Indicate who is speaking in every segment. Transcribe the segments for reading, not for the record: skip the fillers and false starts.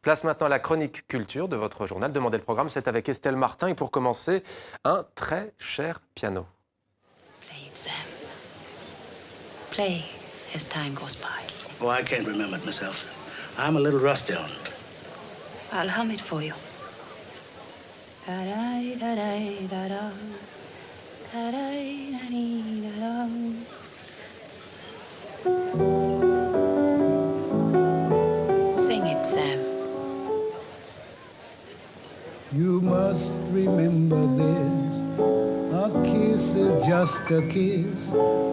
Speaker 1: Place maintenant à la chronique culture de votre journal. Demandez le programme, c'est avec Estelle Martin. Et pour commencer, un très cher piano.
Speaker 2: Play it, Sam. Play as time goes by.
Speaker 3: Oh, I can't remember it myself. I'm a little rusty on it.
Speaker 2: I'll hum it for you. Da-da-da-da-da-da. Da-da-da-da-da-da. Sing it, Sam.
Speaker 4: You must remember this. A kiss is just a kiss.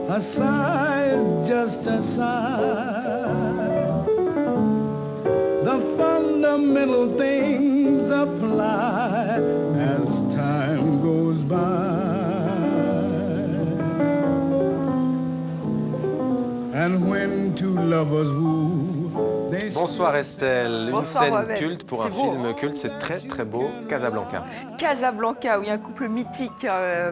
Speaker 4: A sigh is just a sigh. The fundamental things apply as time goes by. And when two lovers woo, they
Speaker 1: Bonsoir Estelle, une
Speaker 5: Bonsoir,
Speaker 1: scène
Speaker 5: Mohamed.
Speaker 1: culte pour un
Speaker 5: C'est beau,
Speaker 1: film culte, c'est très très beau, Casablanca.
Speaker 5: Casablanca, oui, un couple mythique,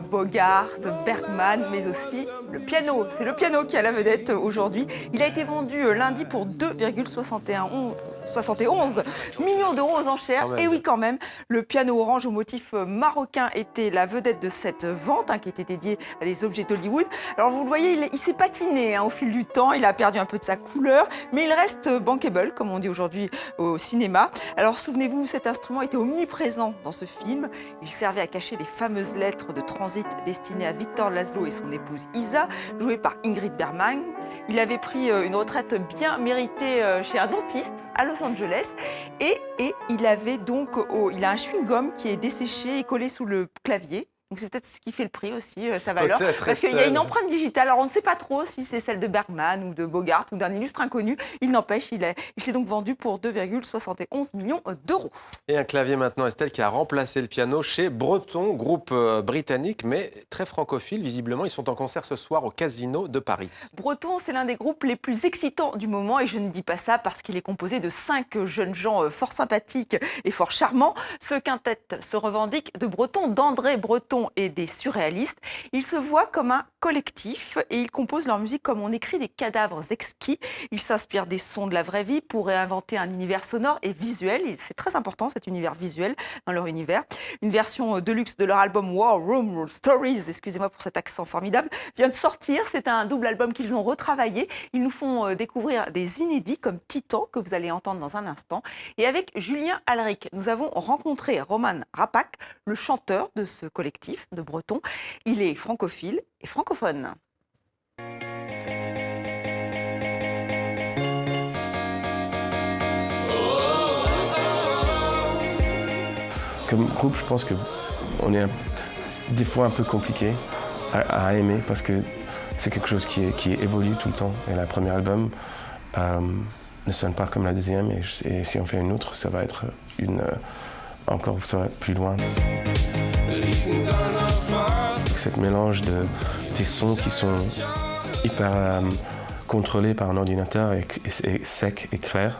Speaker 5: Bogart, Bergman, mais aussi le piano. C'est le piano qui a la vedette aujourd'hui. Il a été vendu lundi pour 2,71 millions d'euros aux enchères. Et oui, quand même, le piano orange au motif marocain était la vedette de cette vente, qui était dédiée à des objets d'Hollywood. Alors vous le voyez, il s'est patiné au fil du temps, il a perdu un peu de sa couleur, mais il reste bankable, comme on dit aujourd'hui au cinéma. Alors souvenez-vous, cet instrument était omniprésent dans ce film. Il servait à cacher les fameuses lettres de transit destinées à Victor Laszlo et son épouse Isa, jouée par Ingrid Bergman. Il avait pris une retraite bien méritée chez un dentiste à Los Angeles et il avait donc il a un chewing-gum qui est desséché et collé sous le clavier. Donc c'est peut-être ce qui fait le prix aussi, sa valeur. Parce qu'il y a une empreinte digitale. Alors on ne sait pas trop si c'est celle de Bergman ou de Bogart ou d'un illustre inconnu. Il n'empêche, il s'est donc vendu pour 2,71 millions d'euros.
Speaker 1: Et un clavier maintenant, Estelle, qui a remplacé le piano chez Breton, groupe britannique, mais très francophile. Visiblement, ils sont en concert ce soir au Casino de Paris.
Speaker 5: Breton, c'est l'un des groupes les plus excitants du moment. Et je ne dis pas ça parce qu'il est composé de 5 jeunes gens fort sympathiques et fort charmants. Ce quintet se revendique de Breton, d'André Breton et des surréalistes. Ils se voient comme un collectif et ils composent leur musique comme on écrit des cadavres exquis. Ils s'inspirent des sons de la vraie vie pour réinventer un univers sonore et visuel. C'est très important, cet univers visuel dans leur univers. Une version de luxe de leur album War Room Stories, excusez-moi pour cet accent formidable, vient de sortir. C'est un double album qu'ils ont retravaillé. Ils nous font découvrir des inédits comme Titan, que vous allez entendre dans un instant. Et avec Julien Alric, nous avons rencontré Roman Rapak, le chanteur de ce collectif de Breton. Il est francophile et francophone.
Speaker 6: Comme groupe, je pense qu'on est des fois un peu compliqué à aimer parce que c'est quelque chose qui évolue tout le temps. Et le premier album ne sonne pas comme la deuxième et si on fait une autre, ça va être encore ça va être plus loin. Cette mélange des sons qui sont hyper contrôlés par un ordinateur et secs et clairs,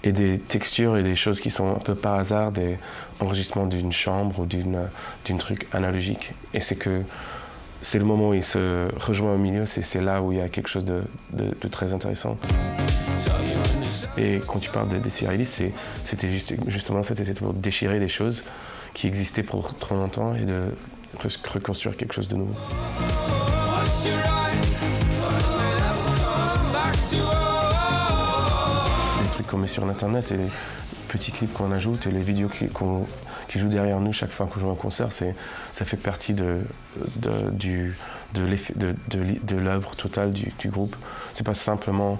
Speaker 6: et des textures et des choses qui sont un peu par hasard, des enregistrements d'une chambre ou d'une truc analogique. Et c'est le moment où il se rejoint au milieu, c'est là où il y a quelque chose de très intéressant. Et quand tu parles des surréalistes, c'était justement c'était pour déchirer des choses qui existaient pour trop longtemps et de reconstruire quelque chose de nouveau. Les trucs qu'on met sur Internet et les petits clips qu'on ajoute et les vidéos qui jouent derrière nous chaque fois qu'on joue un concert, ça fait partie de l'œuvre totale du groupe. C'est pas simplement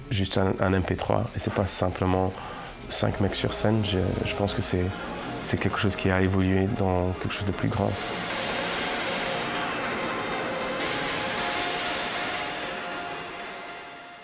Speaker 6: juste un MP3 et c'est pas simplement 5 mecs sur scène. Je pense que c'est quelque chose qui a évolué dans quelque chose de plus grand.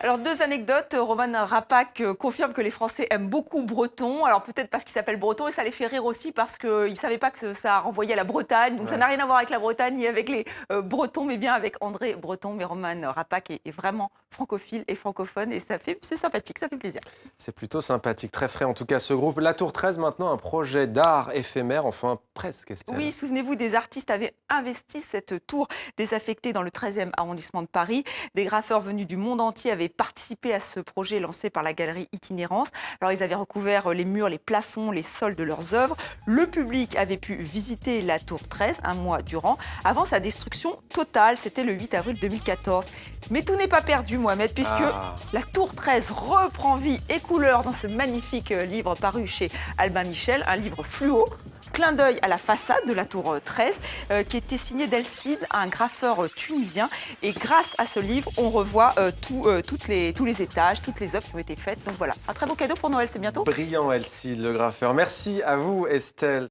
Speaker 5: Alors, 2 anecdotes. Roman Rapak confirme que les Français aiment beaucoup Breton. Alors, peut-être parce qu'il s'appelle Breton et ça les fait rire aussi parce qu'ils ne savaient pas que ça renvoyait à la Bretagne. Donc, ça n'a rien à voir avec la Bretagne ni avec les Bretons, mais bien avec André Breton. Mais Roman Rapak est vraiment francophile et francophone et c'est sympathique, ça fait plaisir.
Speaker 1: C'est plutôt sympathique, très frais en tout cas ce groupe. La Tour 13 maintenant, un projet d'art éphémère, enfin presque, Estelle.
Speaker 5: Oui, souvenez-vous, des artistes avaient investi cette tour désaffectée dans le 13e arrondissement de Paris. Des graffeurs venus du monde entier avaient participé à ce projet lancé par la galerie Itinérance. Alors, ils avaient recouvert les murs, les plafonds, les sols de leurs œuvres. Le public avait pu visiter la tour 13 un mois durant, avant sa destruction totale. C'était le 8 avril 2014. Mais tout n'est pas perdu, Mohamed, puisque la tour 13 reprend vie et couleur dans ce magnifique livre paru chez Albin Michel, un livre fluo. Clin d'œil à la façade de la tour 13 qui était signée d'Elcide, un graffeur tunisien. Et grâce à ce livre, on revoit tous les étages, toutes les œuvres qui ont été faites. Donc voilà, un très beau cadeau pour Noël, c'est bientôt.
Speaker 1: Brillant, Elcide, le graffeur. Merci à vous, Estelle.